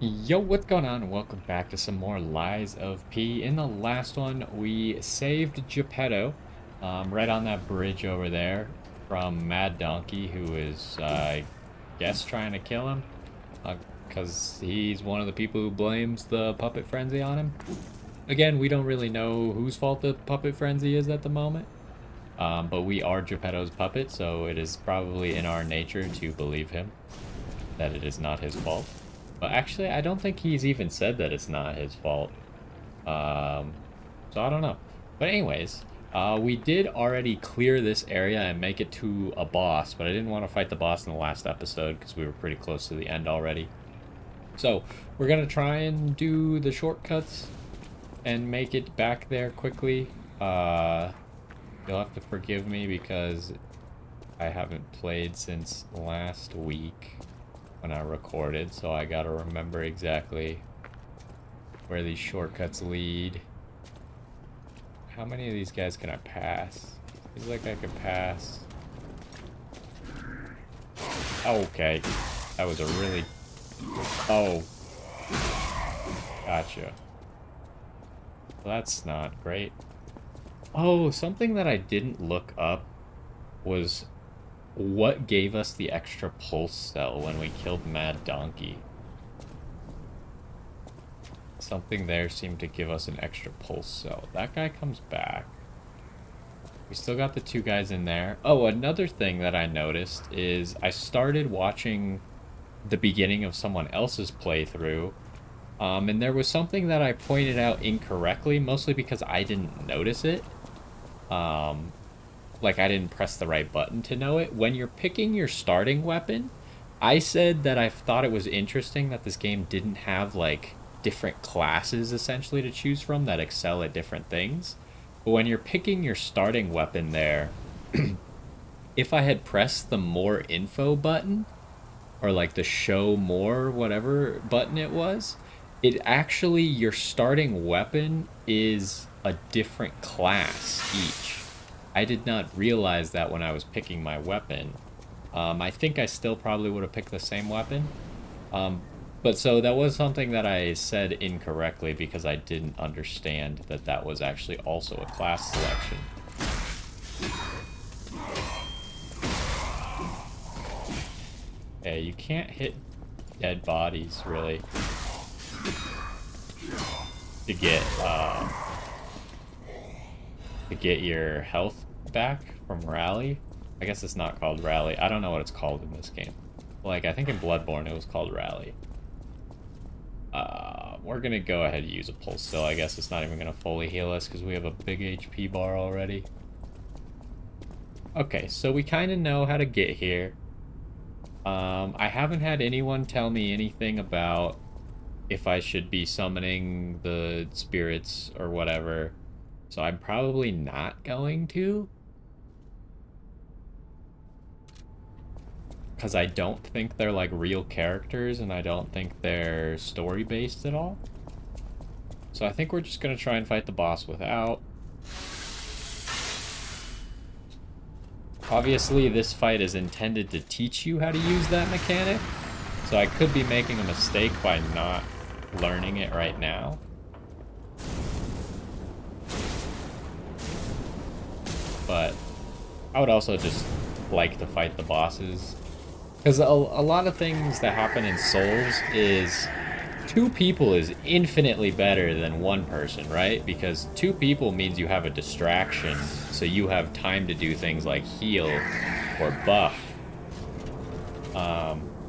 Yo, what's going on? Welcome back to some more Lies of P. In the last one, we saved Geppetto, right on that bridge over there from Mad Donkey, who is, I guess, trying to kill him, because he's one of the people who blames the puppet frenzy on him. Again, we don't really know whose fault the puppet frenzy is at the moment, but we are Geppetto's puppet, so it is probably in our nature to believe him that it is not his fault. But actually, I don't think he's even said that it's not his fault. Um, so I don't know. But anyways, we did already clear this area and make it to a boss, but I didn't want to fight the boss in the last episode because we were pretty close to the end already. So we're gonna try and do the shortcuts and make it back there quickly. You'll have to forgive me because I haven't played since last week when I recorded, so I gotta remember exactly where these shortcuts lead. How many of these guys can I pass? Feels like I could pass. Okay. That was a really... Oh. Gotcha. Well, that's not great. Oh, something that I didn't look up was what gave us the extra pulse cell when we killed Mad Donkey. Something there seemed to give us an extra pulse cell. That guy comes back. We still got the two guys in there. Oh, another thing that I noticed is I started watching the beginning of someone else's playthrough, and there was something that I pointed out incorrectly, mostly because I didn't notice it. Like I didn't press the right button to know it. When you're picking your starting weapon, I said that I thought it was interesting that this game didn't have like different classes essentially to choose from that excel at different things. But when you're picking your starting weapon there, if I had pressed the more info button or like the show more whatever button it was, it actually your starting weapon is a different class each. I did not realize that when I was picking my weapon. I think I still probably would have picked the same weapon. But so that was something that I said incorrectly because I didn't understand that that was actually also a class selection. Yeah, you can't hit dead bodies, really, to get your health back from rally. I guess it's not called rally. I don't know what it's called in this game. Like, I think in Bloodborne it was called rally. We're gonna go ahead and use a pulse still. I guess it's not even gonna fully heal us because we have a big HP bar already. Okay, so we kind of know how to get here. I haven't had anyone tell me anything about if I should be summoning the spirits or whatever. So I'm probably not going to. Because I don't think they're like real characters and I don't think they're story based at all. So I think we're just going to try and fight the boss without. Obviously this fight is intended to teach you how to use that mechanic. So I could be making a mistake by not learning it right now. But I would also just like to fight the bosses. Because a lot of things that happen in Souls is two people is infinitely better than one person, right? Because two people means you have a distraction, so you have time to do things like heal or buff.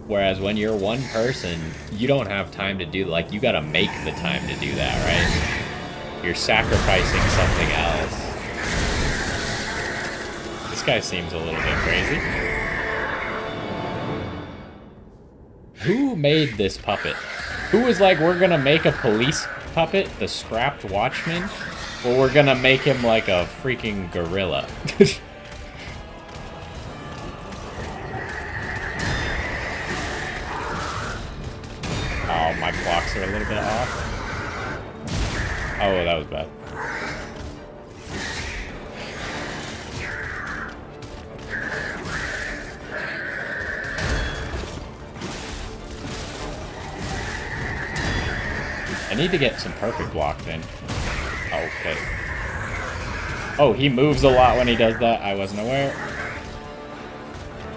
Whereas when you're one person, you don't have time to do, like, you gotta make the time to do that, right? You're sacrificing something else. This guy seems a little bit crazy. Who made this puppet? Who was like, we're gonna make a police puppet, the scrapped Watchman, or we're gonna make him like a freaking gorilla? Oh, my blocks are a little bit off. Oh, that was bad. I need to get some perfect blocks in. Okay. Oh, he moves a lot when he does that. I wasn't aware.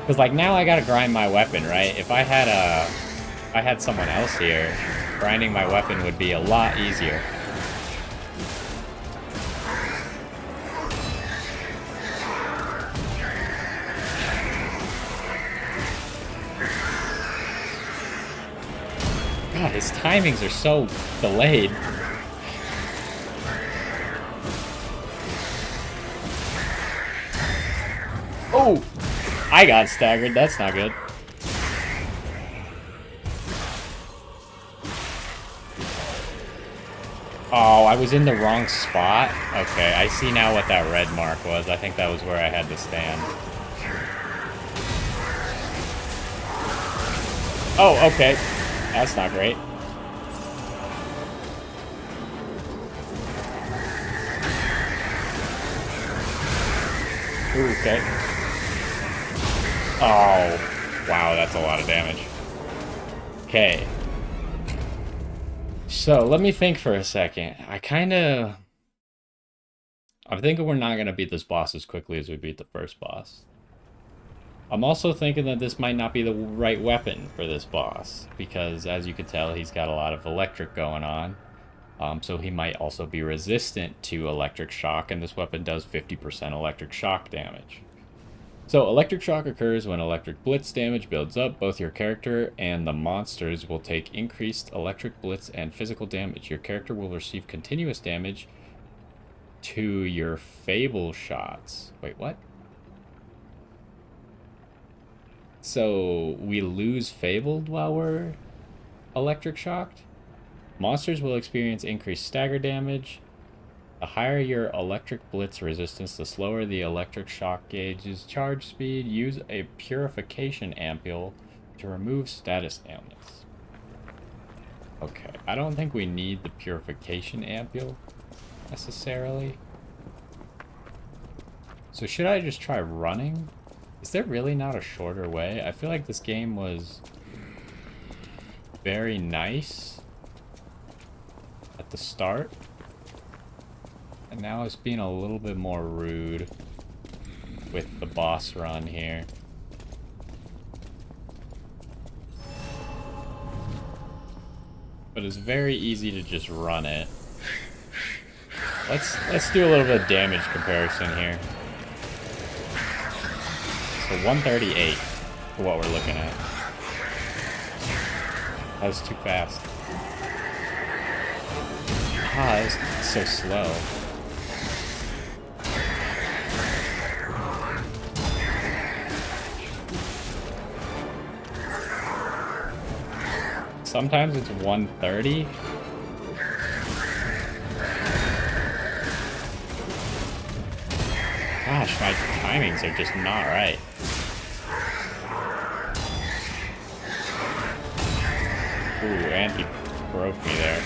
Because, like, now I gotta grind my weapon, right? If I had someone else here, grinding my weapon would be a lot easier. God, his timings are so delayed. Oh! I got staggered. That's not good. Oh, I was in the wrong spot? Okay, I see now what that red mark was. I think that was where I had to stand. Oh, okay. That's not great. Ooh, okay. Oh, wow, that's a lot of damage. Okay. So, let me think for a second. I'm thinking we're not going to beat this boss as quickly as we beat the first boss. I'm also thinking that this might not be the right weapon for this boss, because as you can tell, he's got a lot of electric going on. So he might also be resistant to electric shock, and this weapon does 50% electric shock damage. So electric shock occurs when electric blitz damage builds up. Both your character and the monsters will take increased electric blitz and physical damage. Your character will receive continuous damage to your fable shots. Wait, what? So we lose fabled while we're electric shocked? Monsters will experience increased stagger damage. The higher your electric blitz resistance, the slower the electric shock gauge's charge speed. Use a purification ampule to remove status ailments. Okay, I don't think we need the purification ampule necessarily. So should I just try running? Is there really not a shorter way? I feel like this game was very nice at the start. And now it's being a little bit more rude with the boss run here. But it's very easy to just run it. Let's do a little bit of damage comparison here. So 138 for what we're looking at. That was too fast. Ah, that was so slow. Sometimes it's 130. Gosh, my timings are just not right. Ooh, and he broke me there.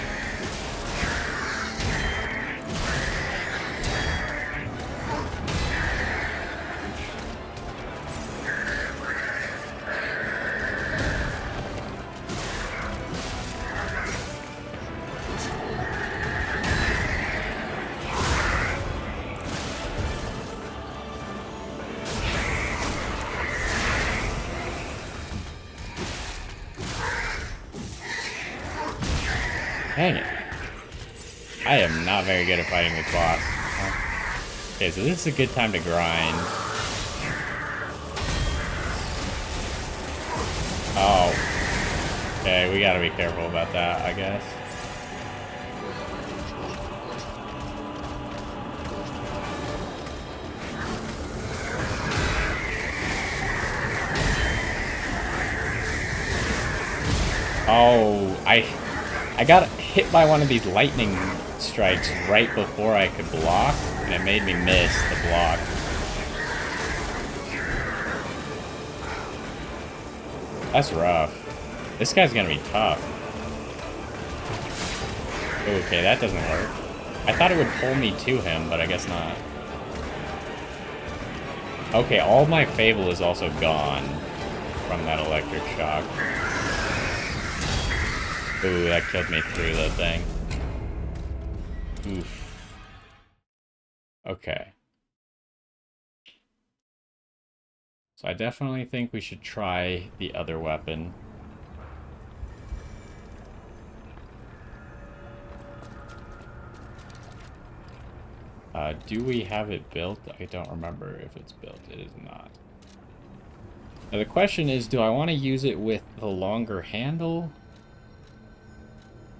Dang it. I am not very good at fighting this boss. Okay, so this is a good time to grind. Oh. Okay, we gotta be careful about that, I guess. Oh, I got hit by one of these lightning strikes right before I could block, and it made me miss the block. That's rough. This guy's gonna be tough. Okay, that doesn't work. I thought it would pull me to him, but I guess not. Okay, all my Fable is also gone from that electric shock. Ooh, that killed me through the thing. Oof. Okay. So I definitely think we should try the other weapon. Do we have it built? I don't remember if it's built. It is not. Now the question is, do I want to use it with the longer handle?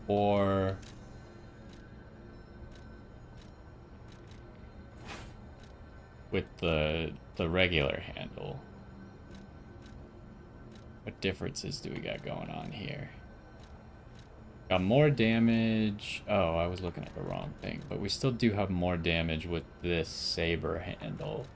Or... with the regular handle? What differences do we got going on here? Got more damage. Oh, I was looking at the wrong thing. But we still do have more damage with this saber handle.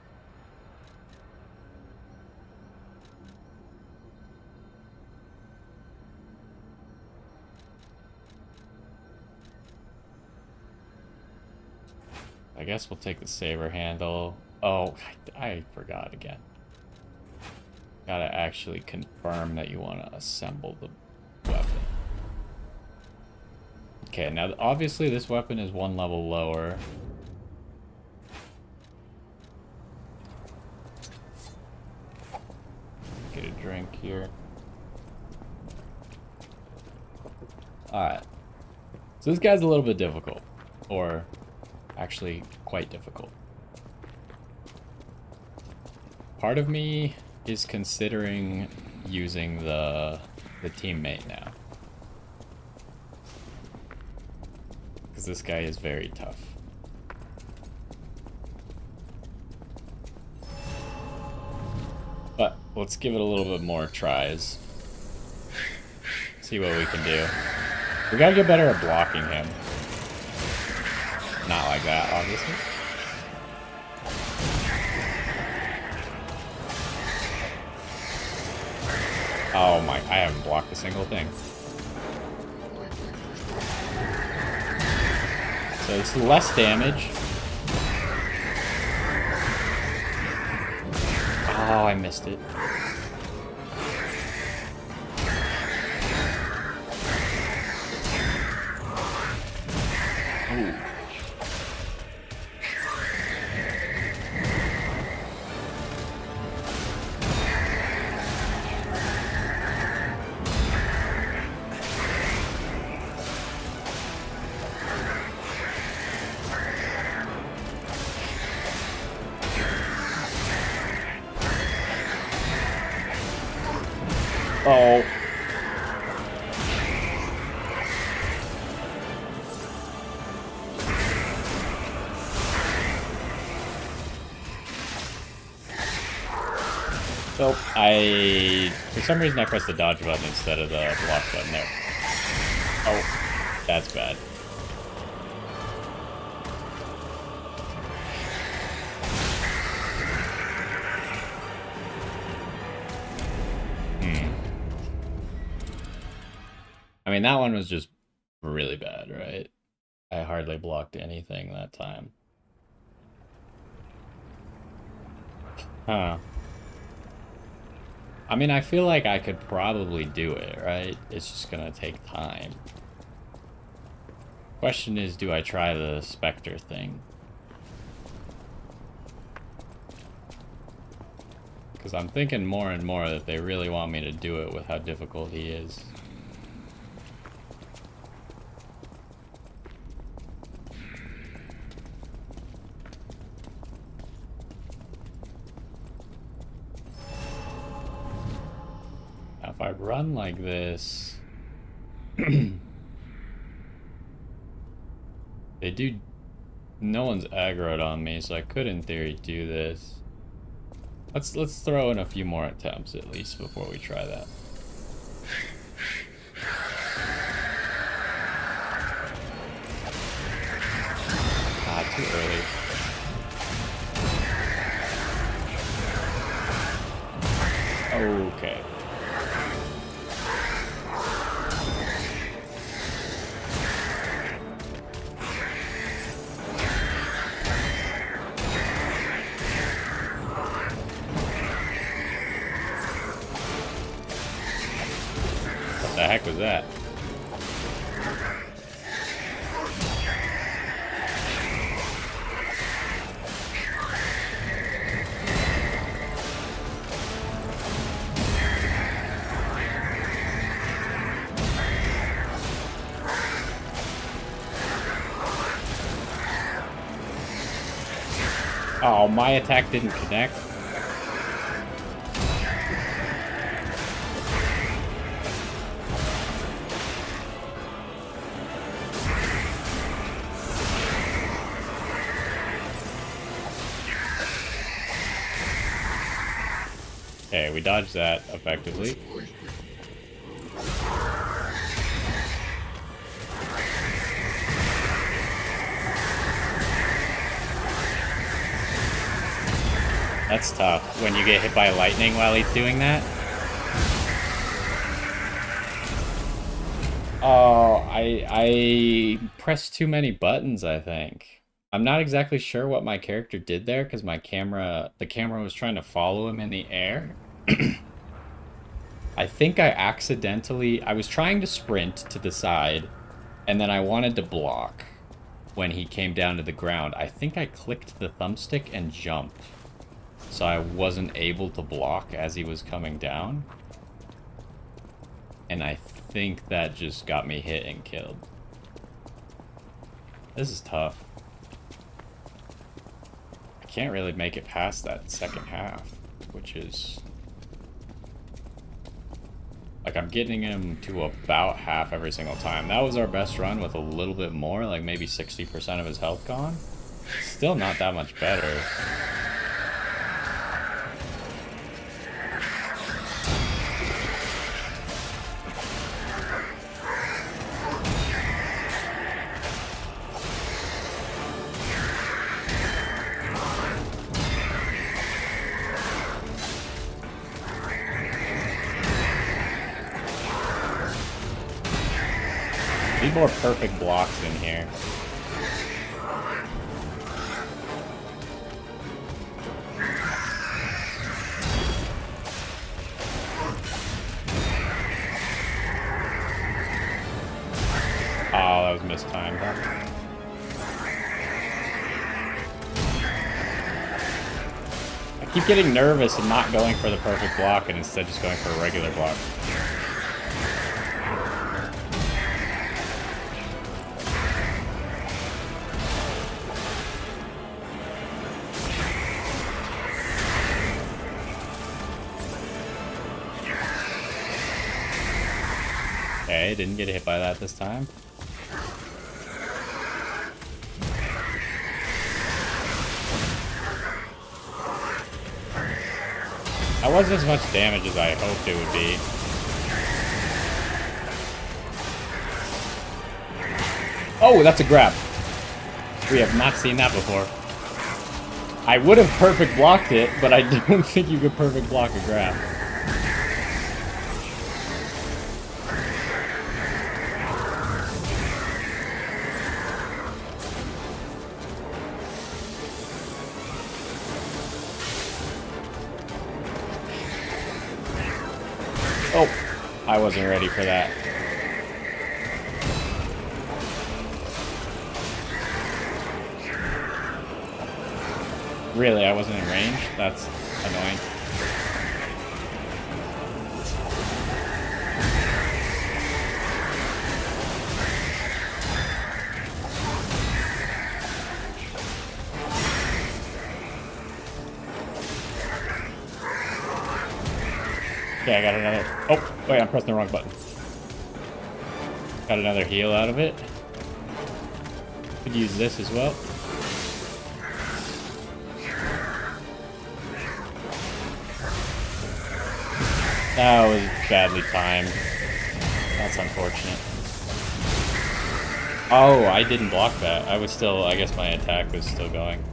I guess we'll take the saber handle. Oh, I forgot again. Gotta actually confirm that you want to assemble the weapon. Okay, now obviously this weapon is one level lower. Get a drink here. Alright. So this guy's a little bit difficult. Or actually quite difficult. Part of me is considering using the teammate now. Because this guy is very tough. But let's give it a little bit more tries. See what we can do. We gotta get better at blocking him. Not like that, obviously. Oh my, I haven't blocked a single thing. So it's less damage. Oh, I missed it. Ooh. Oh. So for some reason I pressed the dodge button instead of the block button there. Oh, that's bad. I mean, that one was just really bad, right? I hardly blocked anything that time. Huh. I mean, I feel like I could probably do it, right? It's just gonna take time. Question is, do I try the Spectre thing? Because I'm thinking more and more that they really want me to do it with how difficult he is. Now, if I run like this... they do... No one's aggroed on me, so I could, in theory, do this. Let's throw in a few more attempts, at least, before we try that. Ah, too early. Okay. Oh, my attack didn't connect. Okay, we dodged that effectively. That's tough when you get hit by lightning while he's doing that. Oh, I pressed too many buttons, I think. I'm not exactly sure what my character did there because the camera was trying to follow him in the air. I think I was trying to sprint to the side, and then I wanted to block when he came down to the ground. I think I clicked the thumbstick and jumped, so I wasn't able to block as he was coming down. And I think that just got me hit and killed. This is tough. I can't really make it past that second half, which is... like, I'm getting him to about half every single time. That was our best run with a little bit more, like maybe 60% of his health gone. Still not that much better. Need more perfect blocks in here. Oh, that was mistimed, huh? I keep getting nervous and not going for the perfect block and instead just going for a regular block. Okay, didn't get hit by that this time. That wasn't as much damage as I hoped it would be. Oh, that's a grab. We have not seen that before. I would have perfect blocked it, but I don't think you could perfect block a grab. Oh, I wasn't ready for that. Really, I wasn't in range? That's annoying. Okay, I got another... Oh, wait, I'm pressing the wrong button. Got another heal out of it. Could use this as well. That was badly timed. That's unfortunate. Oh, I didn't block that. I was still... I guess my attack was still going.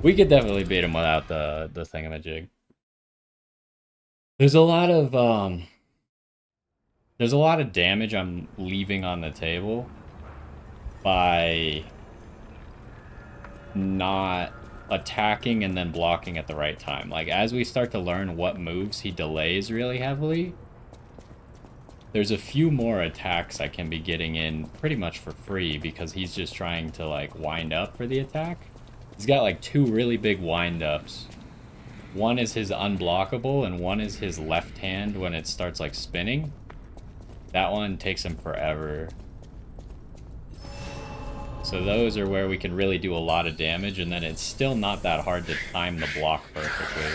We could definitely beat him without the thingamajig. There's a lot of damage I'm leaving on the table by not attacking and then blocking at the right time. Like, as we start to learn what moves he delays really heavily, there's a few more attacks I can be getting in pretty much for free because he's just trying to, like, wind up for the attack. He's got, like, 2 really big wind-ups. One is his unblockable, and one is his left hand when it starts, like, spinning. That one takes him forever. So those are where we can really do a lot of damage, and then it's still not that hard to time the block perfectly.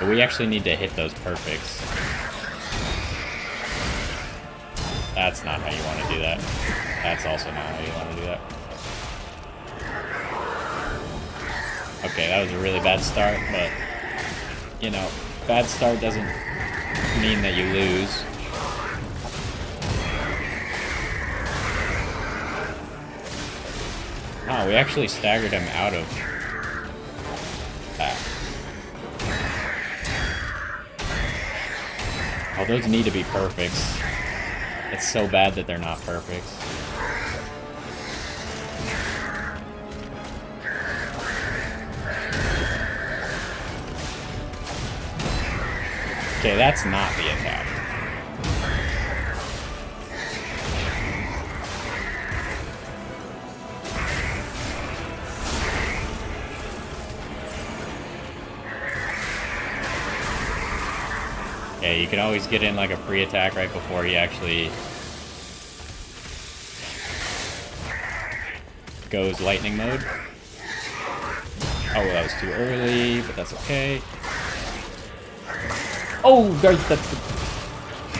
But we actually need to hit those perfects. That's not how you want to do that. That's also not how you want to do that. Okay, that was a really bad start, but, you know, bad start doesn't mean that you lose. Oh, we actually staggered him out of that. Oh, those need to be perfects. It's so bad that they're not perfects. Okay, that's not the attack. Okay, you can always get in like a pre-attack right before he actually goes lightning mode. Oh, that was too early, but that's okay. Oh,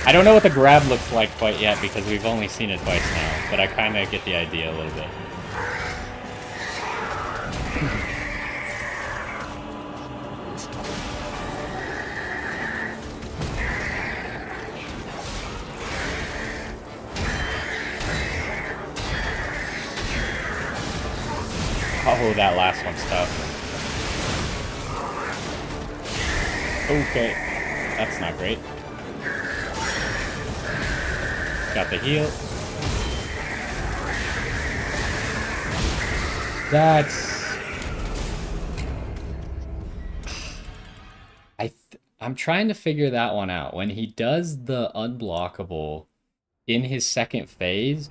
I don't know what the grab looks like quite yet because we've only seen it twice now, but I kind of get the idea a little bit. Oh, that last one's tough. Okay, that's not great. Got the heal. I'm trying to figure that one out. When he does the unblockable in his second phase,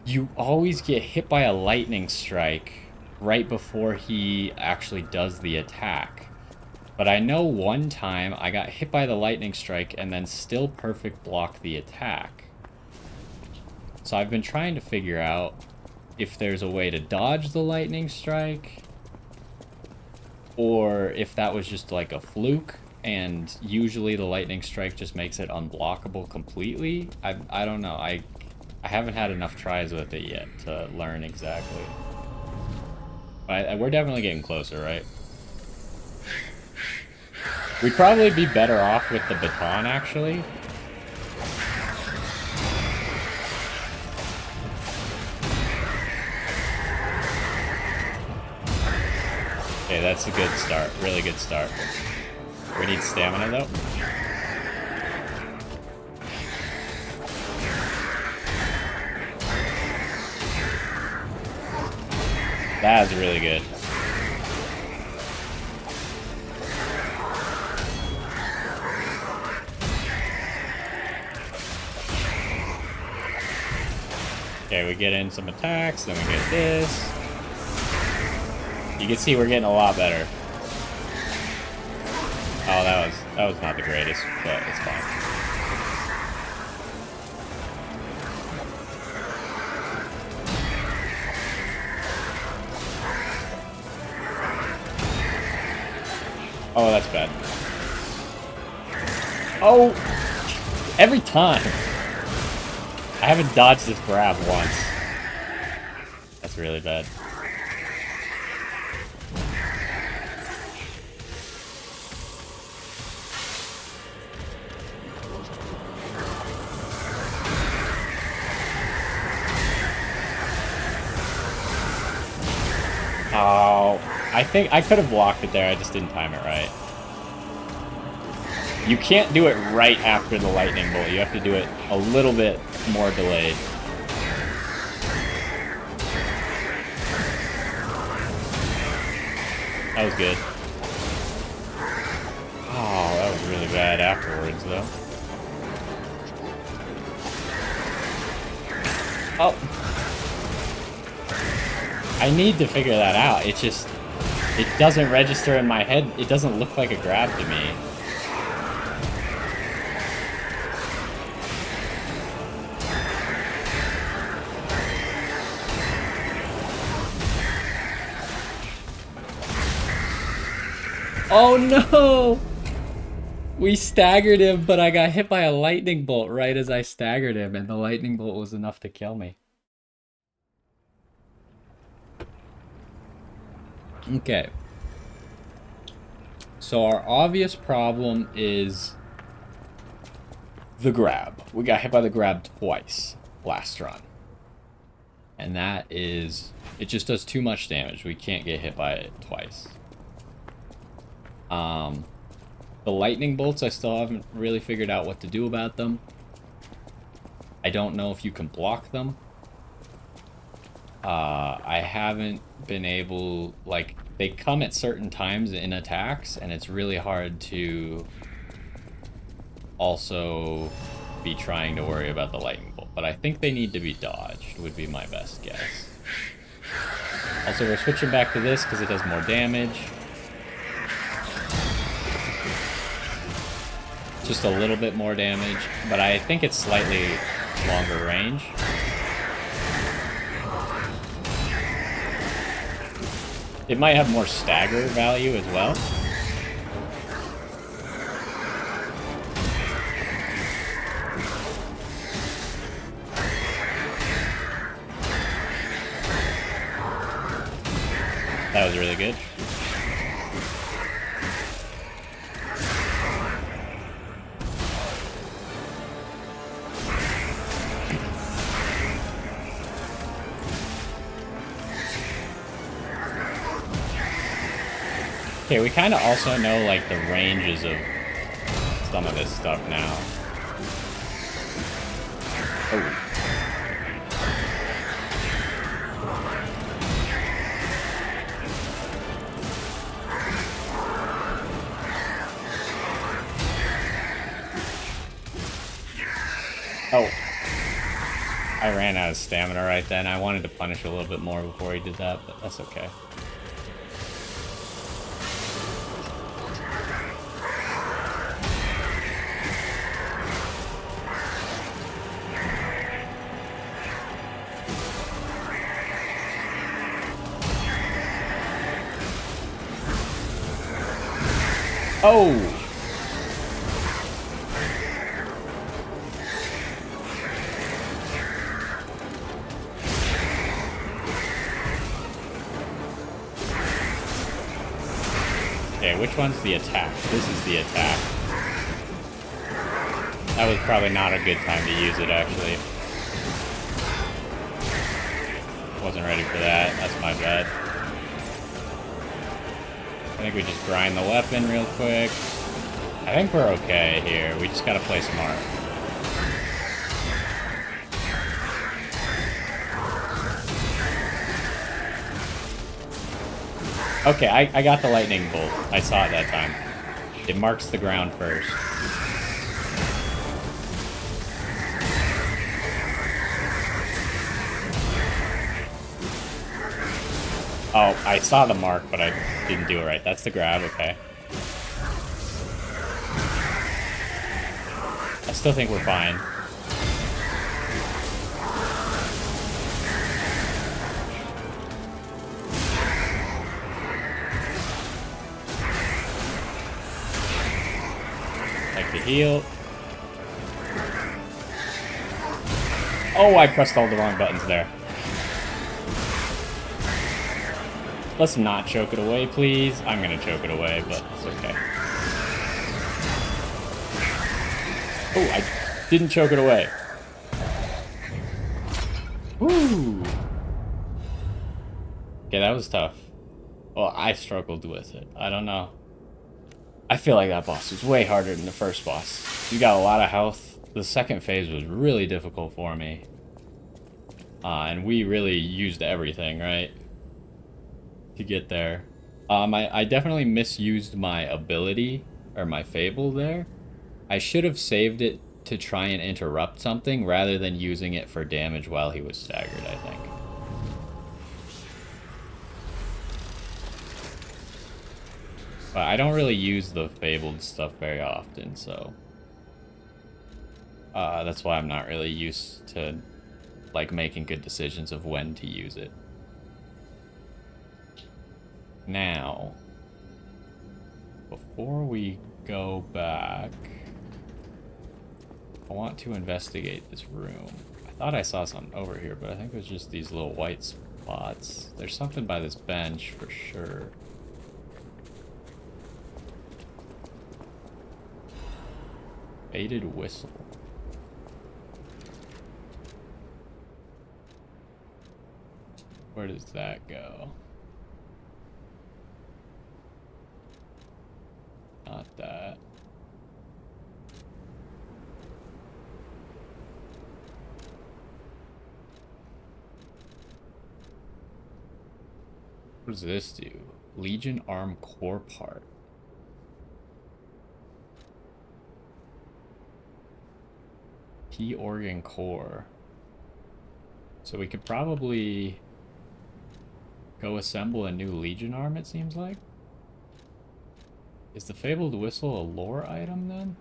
you always get hit by a lightning strike right before he actually does the attack. But I know one time I got hit by the lightning strike and then still perfect blocked the attack. So I've been trying to figure out if there's a way to dodge the lightning strike, or if that was just like a fluke and usually the lightning strike just makes it unblockable completely. I don't know. I haven't had enough tries with it yet to learn exactly. But we're definitely getting closer, right? We'd probably be better off with the baton, actually. Okay, that's a good start. Really good start. We need stamina, though. That is really good. Okay, we get in some attacks, then we get this. You can see we're getting a lot better. Oh, that was not the greatest, but it's fine. Oh, that's bad. Oh! Every time! I haven't dodged this grab once. That's really bad. Oh, I think I could have blocked it there, I just didn't time it right. You can't do it right after the lightning bolt, you have to do it a little bit more delayed. That was good. Oh, that was really bad afterwards, though. Oh. I need to figure that out. It just... it doesn't register in my head. It doesn't look like a grab to me. Oh no! We staggered him, but I got hit by a lightning bolt right as I staggered him, and the lightning bolt was enough to kill me. Okay. So our obvious problem is the grab. We got hit by the grab twice last run. And that is... It just does too much damage. We can't get hit by it twice. The lightning bolts, I still haven't really figured out what to do about them. I don't know if you can block them. I haven't been able... Like, they come at certain times in attacks, and it's really hard to also be trying to worry about the lightning bolt. But I think they need to be dodged, would be my best guess. Also, we're switching back to this because it does more damage. Just a little bit more damage, but I think it's slightly longer range. It might have more stagger value as well. That was really good. Okay, we kind of also know, like, the ranges of some of this stuff now. Oh. Oh. I ran out of stamina right then. I wanted to punish a little bit more before he did that, but that's okay. Oh! Okay, which one's the attack? This is the attack. That was probably not a good time to use it, actually. Wasn't ready for that. That's my bad. I think we just grind the weapon real quick. I think we're okay here. We just gotta play smart. Okay, I got the lightning bolt. I saw it that time. It marks the ground first. Oh, I saw the mark, but I didn't do it right. That's the grab, okay. I still think we're fine. Like the heal. Oh, I pressed all the wrong buttons there. Let's not choke it away, please. I'm gonna choke it away, but it's okay. Oh, I didn't choke it away. Woo! Okay, that was tough. Well, I struggled with it. I don't know. I feel like that boss was way harder than the first boss. You got a lot of health. The second phase was really difficult for me. And we really used everything, right? To get there. I definitely misused my ability, or my fable there. I should have saved it to try and interrupt something, rather than using it for damage while he was staggered, I think. But I don't really use the fabled stuff very often, so... that's why I'm not really used to, like, making good decisions of when to use it. Now, before we go back, I want to investigate this room. I thought I saw something over here, but I think it was just these little white spots. There's something by this bench for sure. Faded whistle. Where does that go? Not that. What does this do? Legion Arm Core Part. P organ core. So we could probably go assemble a new Legion arm, it seems like. Is the Fabled Whistle a lore item then?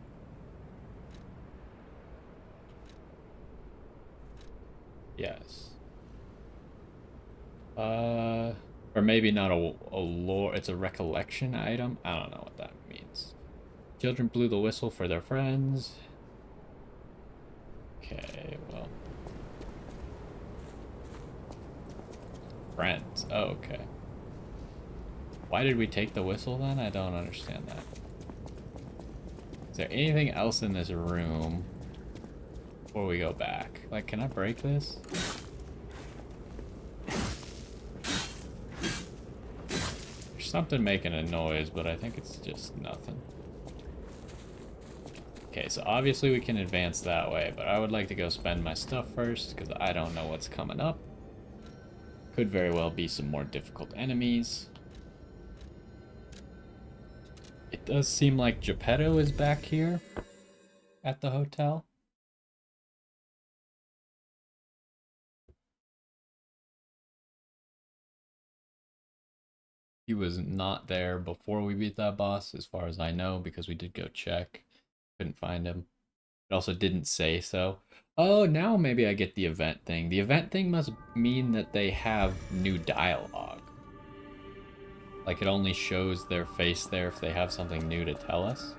Yes. Or maybe not a lore, it's a recollection item? I don't know what that means. Children blew the whistle for their friends. Okay, well. Friends, oh, okay. Why did we take the whistle then? I don't understand that. Is there anything else in this room before we go back? Like, can I break this? There's something making a noise, but I think it's just nothing. Okay, so obviously we can advance that way, but I would like to go spend my stuff first, because I don't know what's coming up. Could very well be some more difficult enemies. It does seem like Geppetto is back here at the hotel. He was not there before we beat that boss, as far as I know, because we did go check. Couldn't find him. It also didn't say so. Oh, now maybe I get the event thing. The event thing must mean that they have new dialogue. Like, it only shows their face there if they have something new to tell us.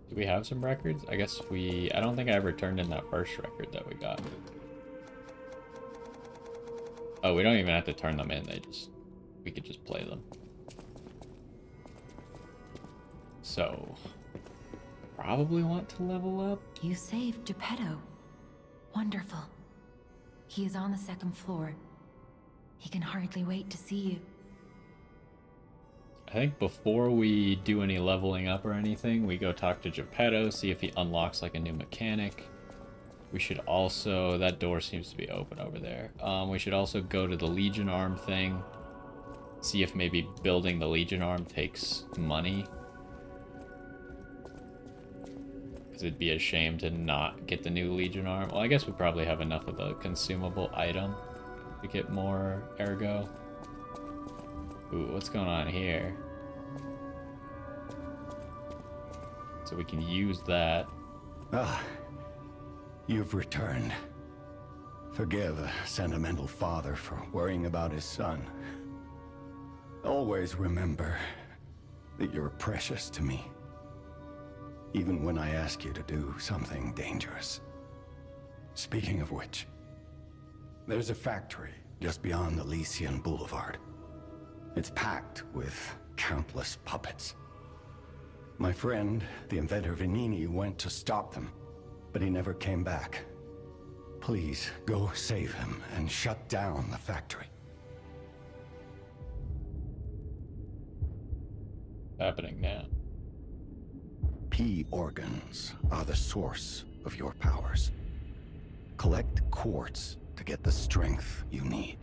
Do we have some records? I guess I don't think I ever turned in that first record that we got. Oh, we don't even have to turn them in. We could just play them. So, probably want to level up. You saved Geppetto. Wonderful. He is on the second floor. He can hardly wait to see you. I think before we do any leveling up or anything, we go talk to Geppetto, see if he unlocks like a new mechanic. We should also, that door seems to be open over there. We should also go to the Legion Arm thing, see if maybe building the Legion Arm takes money. Because it'd be a shame to not get the new Legion Arm. Well, I guess we probably have enough of the consumable item to get more ergo. Ooh, what's going on here? So we can use that. Ah, you've returned. Forgive a sentimental father for worrying about his son. Always remember that you're precious to me. Even when I ask you to do something dangerous. Speaking of which, there's a factory just beyond the Elysian Boulevard. It's packed with countless puppets. My friend, the inventor Vanini, went to stop them, but he never came back. Please, go save him and shut down the factory. Happening now. P organs are the source of your powers. Collect quartz to get the strength you need.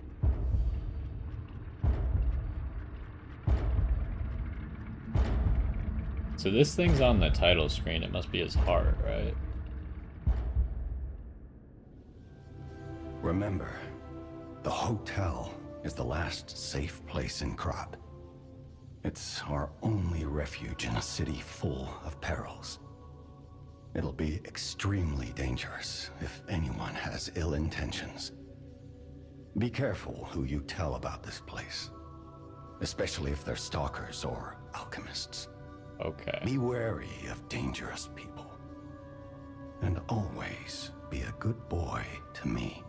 So this thing's on the title screen. It must be his heart, right? Remember, the hotel is the last safe place in Krat. It's our only refuge in a city full of perils. It'll be extremely dangerous if anyone has ill intentions. Be careful who you tell about this place, especially if they're stalkers or alchemists. Okay. Be wary of dangerous people. And always be a good boy to me.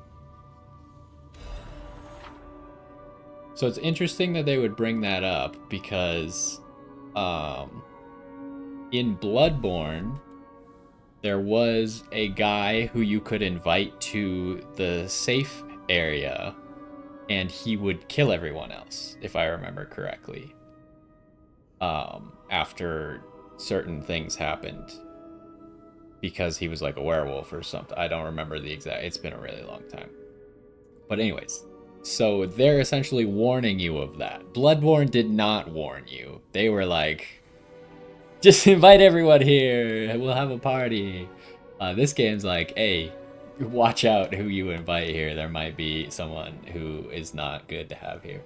So it's interesting that they would bring that up because in Bloodborne, there was a guy who you could invite to the safe area and he would kill everyone else, if I remember correctly. After certain things happened. Because he was like a werewolf or something. I don't remember the exact, it's been a really long time. But anyways, so they're essentially warning you of that. Bloodborne did not warn you. They were like, just invite everyone here. We'll have a party. This game's like, hey, watch out who you invite here. There might be someone who is not good to have here.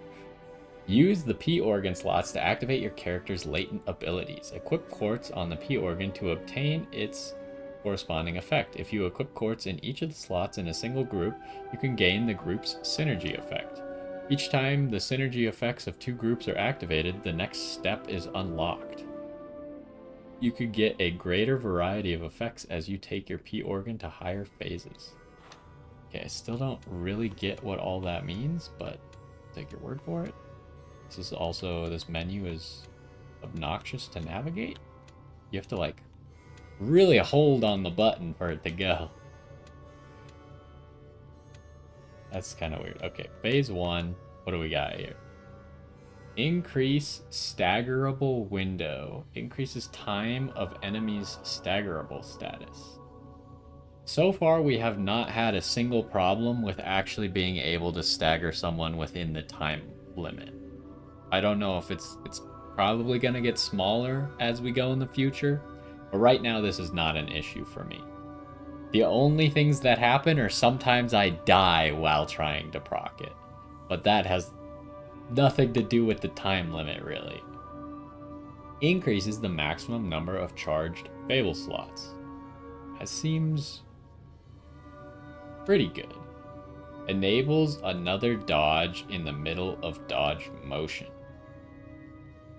Use the P organ slots to activate your character's latent abilities. Equip quartz on the P organ to obtain its corresponding effect. If you equip quartz in each of the slots in a single group, you can gain the group's synergy effect. Each time the synergy effects of two groups are activated, the next step is unlocked. You could get a greater variety of effects as you take your P organ to higher phases. Okay, I still don't really get what all that means, but take your word for it. This menu is obnoxious to navigate. You have to like really hold on the button for it to go. That's kind of weird. Okay, phase 1. What do we got here? Increase staggerable window. Increases time of enemies' staggerable status. So far, we have not had a single problem with actually being able to stagger someone within the time limit. I don't know if it's probably going to get smaller as we go in the future, but right now this is not an issue for me. The only things that happen are sometimes I die while trying to proc it, but that has nothing to do with the time limit, really. Increases the maximum number of charged Fable slots. That seems pretty good. Enables another dodge in the middle of dodge motion.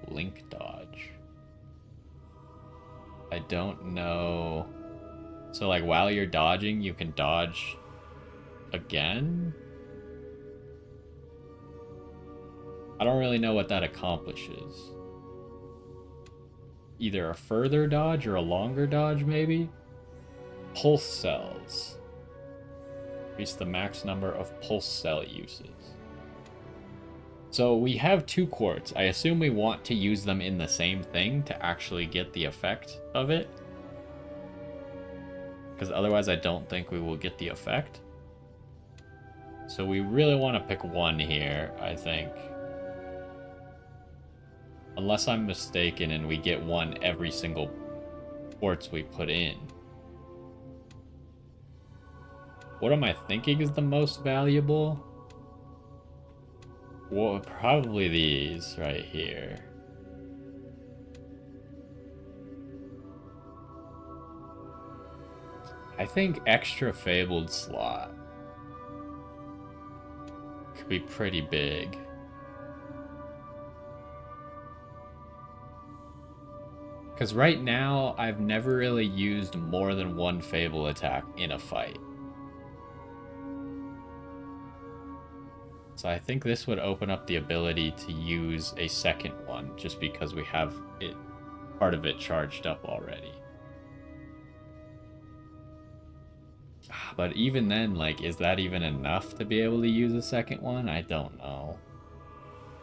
Link dodge. I don't know. So like while you're dodging, you can dodge again? I don't really know what that accomplishes. Either a further dodge or a longer dodge, maybe? Pulse cells. Increase the max number of pulse cell uses. So we have 2 quartz. I assume we want to use them in the same thing to actually get the effect of it. Because otherwise I don't think we will get the effect. So we really want to pick one here, I think. Unless I'm mistaken and we get one every single quartz we put in. What am I thinking is the most valuable? Well, probably these right here. I think extra fabled slot could be pretty big. Because right now, I've never really used more than one fable attack in a fight. So I think this would open up the ability to use a second one, just because we have it, part of it charged up already. But even then, like, is that even enough to be able to use a second one? I don't know.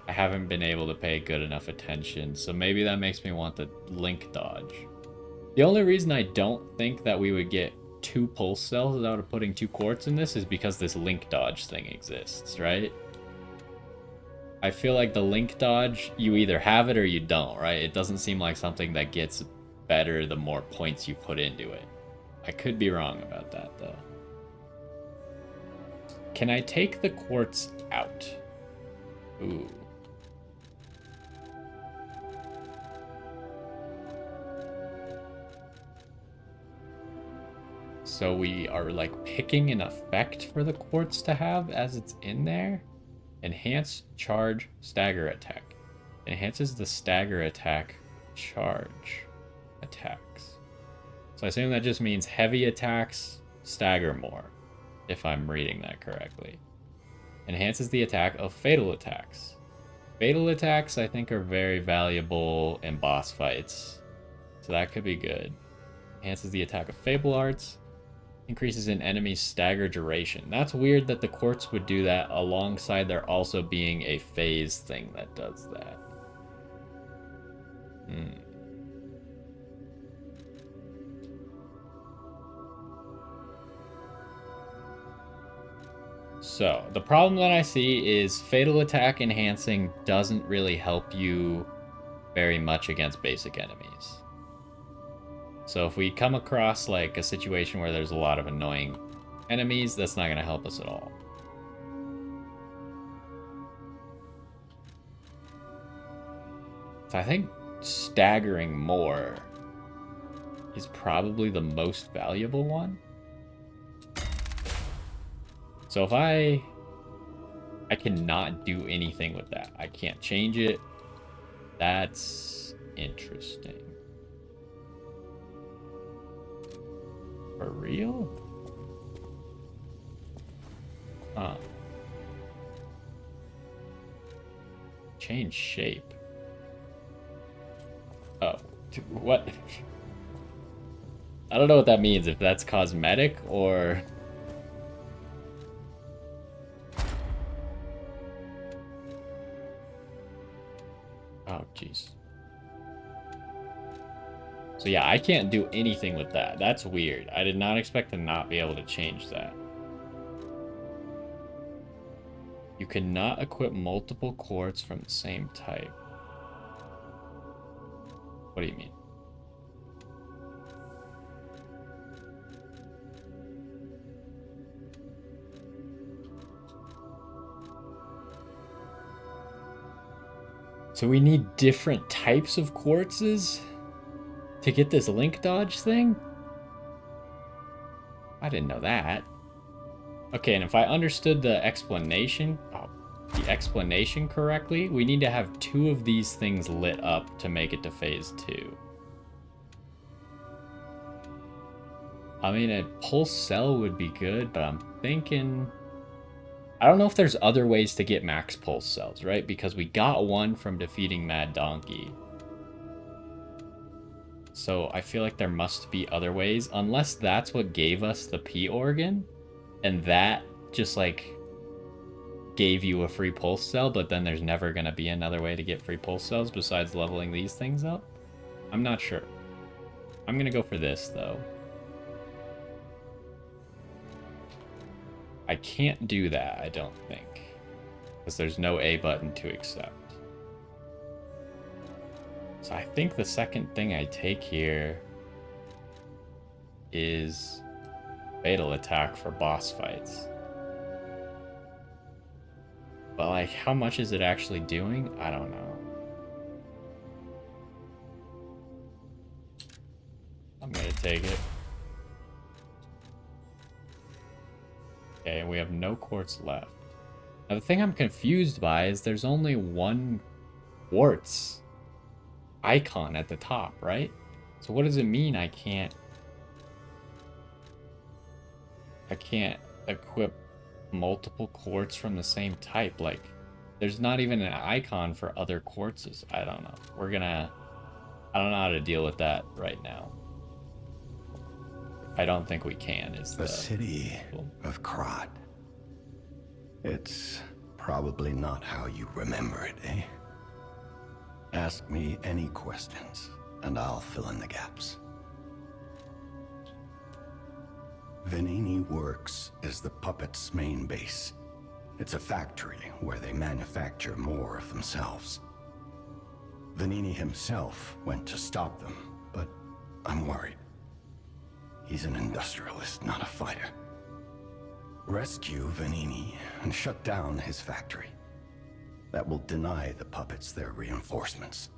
I haven't been able to pay good enough attention, so maybe that makes me want the link dodge. The only reason I don't think that we would get 2 pulse cells without putting 2 quartz in this is because this link dodge thing exists, right? I feel like the link dodge, you either have it or you don't, right? It doesn't seem like something that gets better the more points you put into it. I could be wrong about that, though. Can I take the quartz out? Ooh. So we are like picking an effect for the quartz to have as it's in there. Enhance charge stagger attack. Enhances the stagger attack charge attacks. So I assume that just means heavy attacks stagger more, if I'm reading that correctly. Enhances the attack of fatal attacks. Fatal attacks, I think, are very valuable in boss fights. So that could be good. Enhances the attack of Fable Arts. Increases an enemy's stagger duration. That's weird that the quartz would do that alongside there also being a phase thing that does that. So, the problem that I see is fatal attack enhancing doesn't really help you very much against basic enemies. So if we come across like a situation where there's a lot of annoying enemies, that's not going to help us at all. So I think staggering more is probably the most valuable one. So if I cannot do anything with that. I can't change it. That's interesting. For real? Huh. Change shape. Oh, what? I don't know what that means, if that's cosmetic or... Oh, jeez. So yeah, I can't do anything with that. That's weird. I did not expect to not be able to change that. You cannot equip multiple quartz from the same type. What do you mean? So we need different types of quartzes to get this link dodge thing? I didn't know that. Okay, and if I understood the explanation correctly, we need to have 2 of these things lit up to make it to phase 2. I mean, a pulse cell would be good, but I'm thinking... I don't know if there's other ways to get max pulse cells, right? Because we got one from defeating Mad Donkey. So I feel like there must be other ways, unless that's what gave us the P organ, and that just like gave you a free pulse cell, but then there's never gonna be another way to get free pulse cells besides leveling these things up. I'm not sure. I'm gonna go for this though. I can't do that, I don't think, because there's no A button to accept. So I think the second thing I take here is fatal attack for boss fights. But like, how much is it actually doing? I don't know. I'm gonna take it. Okay, we have no quartz left. Now the thing I'm confused by is there's only one quartz icon at the top, right? So what does it mean I can't equip multiple quartz from the same type? Like, there's not even an icon for other quartzes. I don't know. I don't know how to deal with that right now. I don't think we can, is the city of Krat. It's probably not how you remember it, eh? Ask me any questions, and I'll fill in the gaps. Venini Works is the puppet's main base. It's a factory where they manufacture more of themselves. Venini himself went to stop them, but I'm worried. He's an industrialist, not a fighter. Rescue Venini and shut down his factory. That will deny the puppets their reinforcements.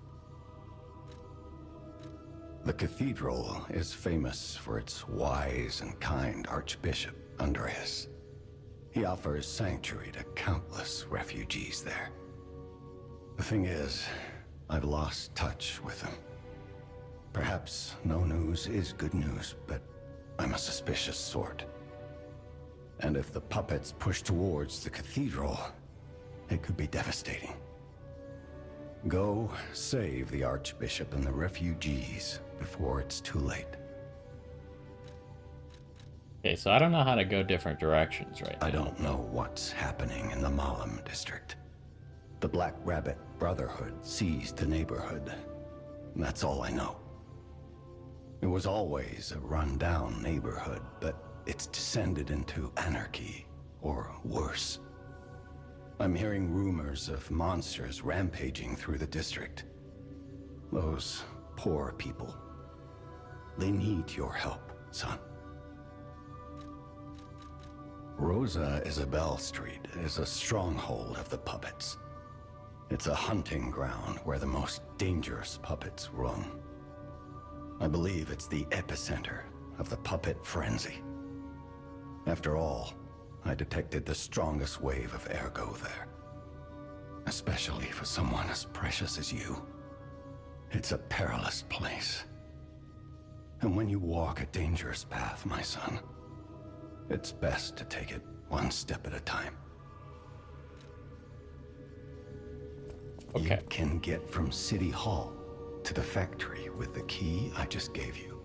The cathedral is famous for its wise and kind Archbishop, Andreas. He offers sanctuary to countless refugees there. The thing is, I've lost touch with him. Perhaps no news is good news, but I'm a suspicious sort. And if the puppets push towards the cathedral, it could be devastating. Go save the Archbishop and the refugees before it's too late. Okay, so I don't know how to go different directions right now. I don't know what's happening in the Malum district. The Black Rabbit Brotherhood seized the neighborhood. That's all I know. It was always a run-down neighborhood, but it's descended into anarchy, or worse. I'm hearing rumors of monsters rampaging through the district. Those poor people. They need your help, son. Rosa Isabel Street is a stronghold of the puppets. It's a hunting ground where the most dangerous puppets roam. I believe it's the epicenter of the puppet frenzy. After all, I detected the strongest wave of ergo there. Especially for someone as precious as you. It's a perilous place. And when you walk a dangerous path, my son, it's best to take it one step at a time. Okay. You can get from City Hall to the factory with the key I just gave you.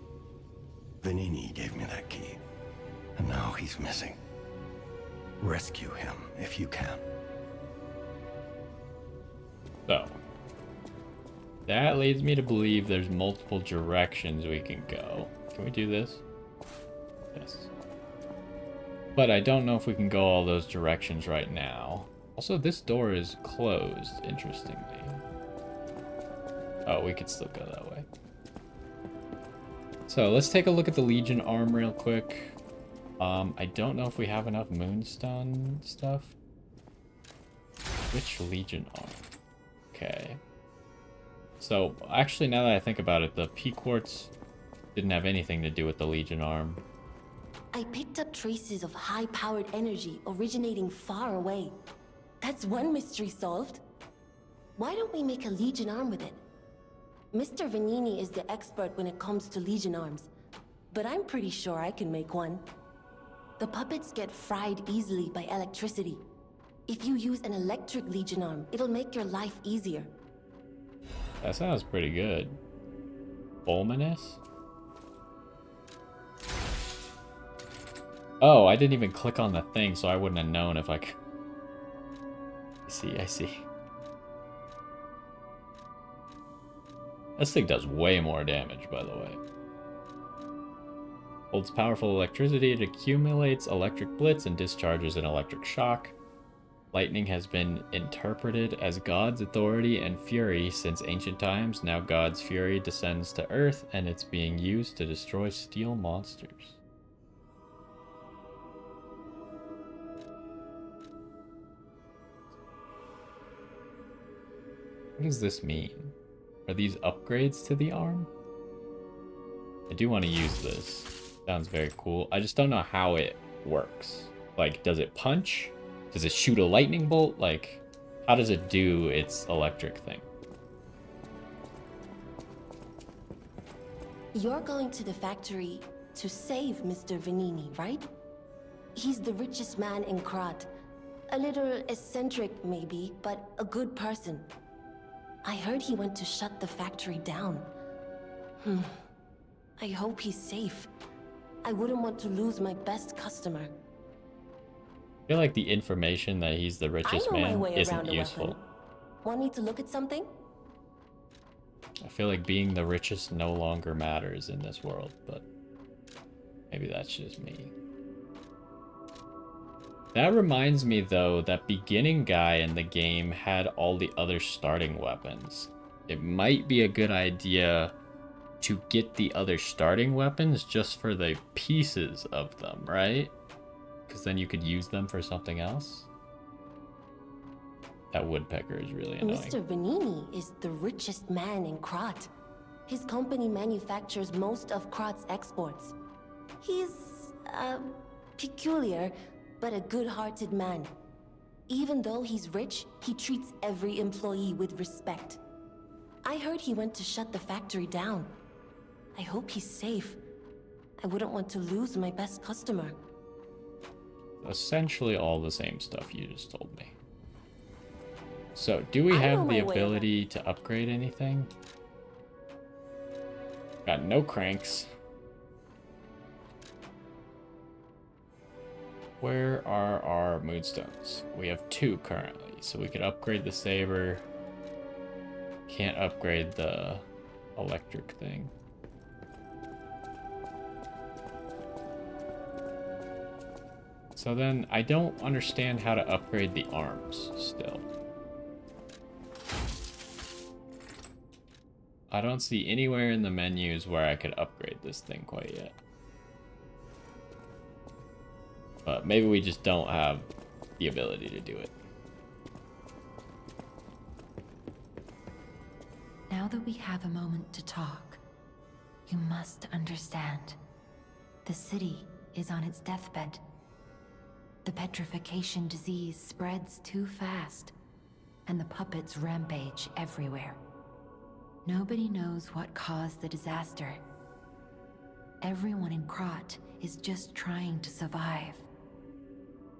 Vanini gave me that key, and now he's missing. Rescue him if you can. So, that leads me to believe there's multiple directions we can go. Can we do this? Yes. But I don't know if we can go all those directions right now. Also, this door is closed, interestingly. Oh, we could still go that way. So, let's take a look at the Legion arm real quick. I don't know if we have enough Moonstone stuff. Which Legion arm? Okay. So, actually, now that I think about it, the P-Quartz didn't have anything to do with the Legion arm. I picked up traces of high-powered energy originating far away. That's one mystery solved. Why don't we make a Legion arm with it? Mr. Vanini is the expert when it comes to Legion arms, but I'm pretty sure I can make one. The puppets get fried easily by electricity. If you use an electric Legion arm, it'll make your life easier. That sounds pretty good. Fulminous? Oh, I didn't even click on the thing, so I wouldn't have known if I could. I see. This thing does way more damage, by the way. Holds powerful electricity, it accumulates electric blitz and discharges an electric shock. Lightning has been interpreted as God's authority and fury since ancient times. Now God's fury descends to Earth, and it's being used to destroy steel monsters. What does this mean? Are these upgrades to the arm? I do want to use this. Sounds very cool. I just don't know how it works. Like, does it punch? Does it shoot a lightning bolt? Like, how does it do its electric thing? You're going to the factory to save Mr. Vanini, right? He's the richest man in Krat. A little eccentric, maybe, but a good person. I heard he went to shut the factory down. I hope he's safe. I wouldn't want to lose my best customer. I feel like the information that he's the richest man isn't useful. Want me to look at something? I feel like being the richest no longer matters in this world, but maybe that's just me. That reminds me, though, that beginning guy in the game had all the other starting weapons. It might be a good idea to get the other starting weapons just for the pieces of them, right? Because then you could use them for something else. That woodpecker is really annoying. Mr. Vanini is the richest man in Krat. His company manufactures most of Krat's exports. He's, peculiar, but a good-hearted man. Even though he's rich, he treats every employee with respect. I heard he went to shut the factory down. I hope he's safe. I wouldn't want to lose my best customer. Essentially all the same stuff you just told me. So, do we I know have my the way ability to upgrade anything? Got no cranks. Where are our moonstones? We have 2 currently, so we could upgrade the saber. Can't upgrade the electric thing. So then, I don't understand how to upgrade the arms still. I don't see anywhere in the menus where I could upgrade this thing quite yet. But maybe we just don't have the ability to do it. Now that we have a moment to talk, you must understand. The city is on its deathbed. The petrification disease spreads too fast, and the puppets rampage everywhere. Nobody knows what caused the disaster. Everyone in Krat is just trying to survive.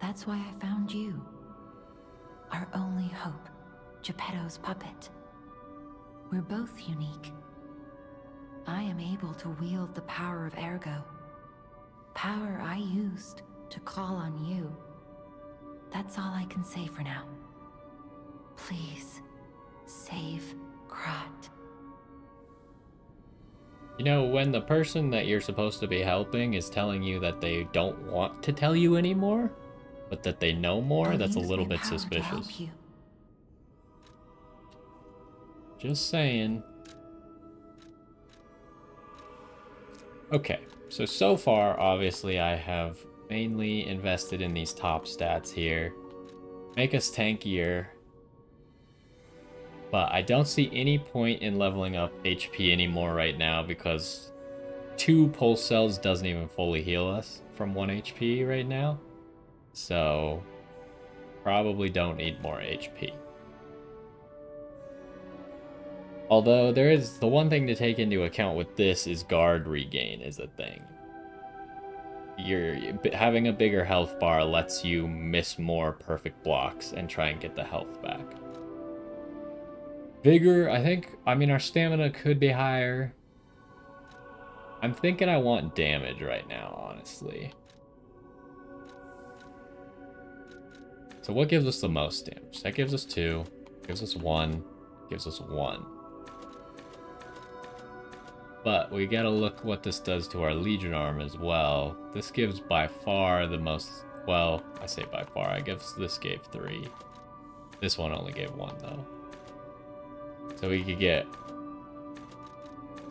That's why I found you. Our only hope, Geppetto's puppet. We're both unique. I am able to wield the power of Ergo. Power I used to call on you. That's all I can say for now. Please, save Krat. You know, when the person that you're supposed to be helping is telling you that they don't want to tell you anymore, but that they know more, I'll that's a use little my bit power to suspicious. help you. Just saying. Okay, so far, obviously, I have mainly invested in these top stats here. Make us tankier. But I don't see any point in leveling up HP anymore right now because 2 pulse cells doesn't even fully heal us from 1 HP right now. So, probably don't need more HP. Although there is the one thing to take into account with this is guard regain is a thing. Having a bigger health bar lets you miss more perfect blocks and try and get the health back. Vigor, I mean, our stamina could be higher. I'm thinking I want damage right now, honestly. So what gives us the most damage? That gives us 2, gives us 1, gives us 1. But we gotta look what this does to our Legion arm as well. This gives by far the most, well, I say by far, I guess this gave 3. This one only gave 1 though. So we could get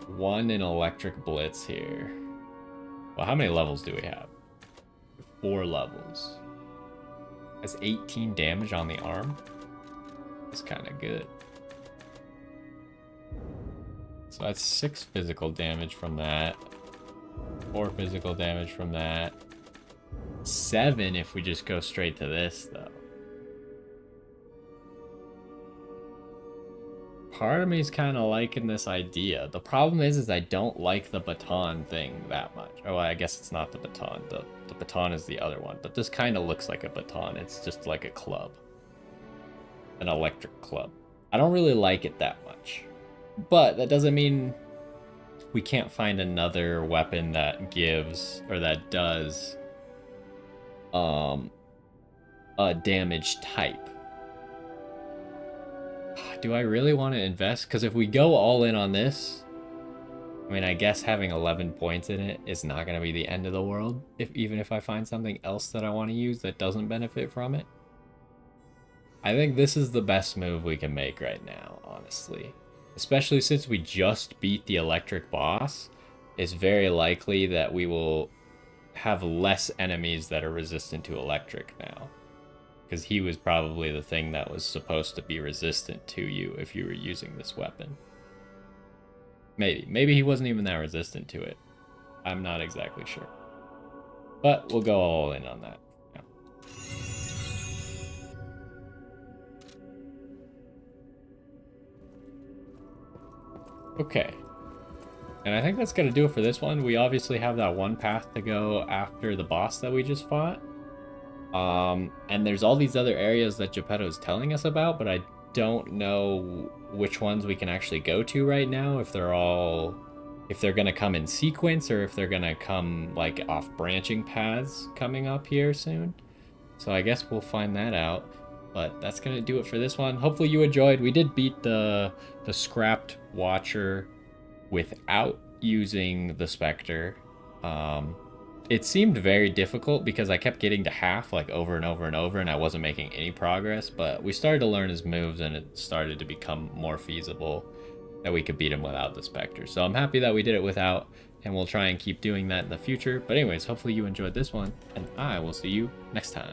1 in Electric Blitz here. Well, how many levels do we have? 4 levels. That's 18 damage on the arm. That's kind of good. So that's 6 physical damage from that. 4 physical damage from that. 7 if we just go straight to this, though. Part of me is kind of liking this idea. The problem is I don't like the baton thing that much. Oh, I guess it's not the baton. The baton is the other one. But this kind of looks like a baton. It's just like a club. An electric club. I don't really like it that much. But that doesn't mean we can't find another weapon that gives, or that does, a damage type. Do I really want to invest? Because if we go all in on this, I mean, I guess having 11 points in it is not going to be the end of the world, even if I find something else that I want to use that doesn't benefit from it. I think this is the best move we can make right now, honestly. Especially since we just beat the electric boss, it's very likely that we will have less enemies that are resistant to electric now. Because he was probably the thing that was supposed to be resistant to you if you were using this weapon. Maybe he wasn't even that resistant to it. I'm not exactly sure. But we'll go all in on that. Yeah. Okay. And I think that's going to do it for this one. We obviously have that one path to go after the boss that we just fought. And there's all these other areas that Geppetto's telling us about, but I don't know which ones we can actually go to right now, if they're going to come in sequence or if they're going to come like off branching paths coming up here soon. So I guess we'll find that out. But that's going to do it for this one. Hopefully you enjoyed. We did beat the scrapped Watcher without using the Spectre. It seemed very difficult because I kept getting to half like over and over and over and I wasn't making any progress, but we started to learn his moves and it started to become more feasible that we could beat him without the Spectre. So I'm happy that we did it without, and we'll try and keep doing that in the future. But anyways, hopefully you enjoyed this one, and I will see you next time.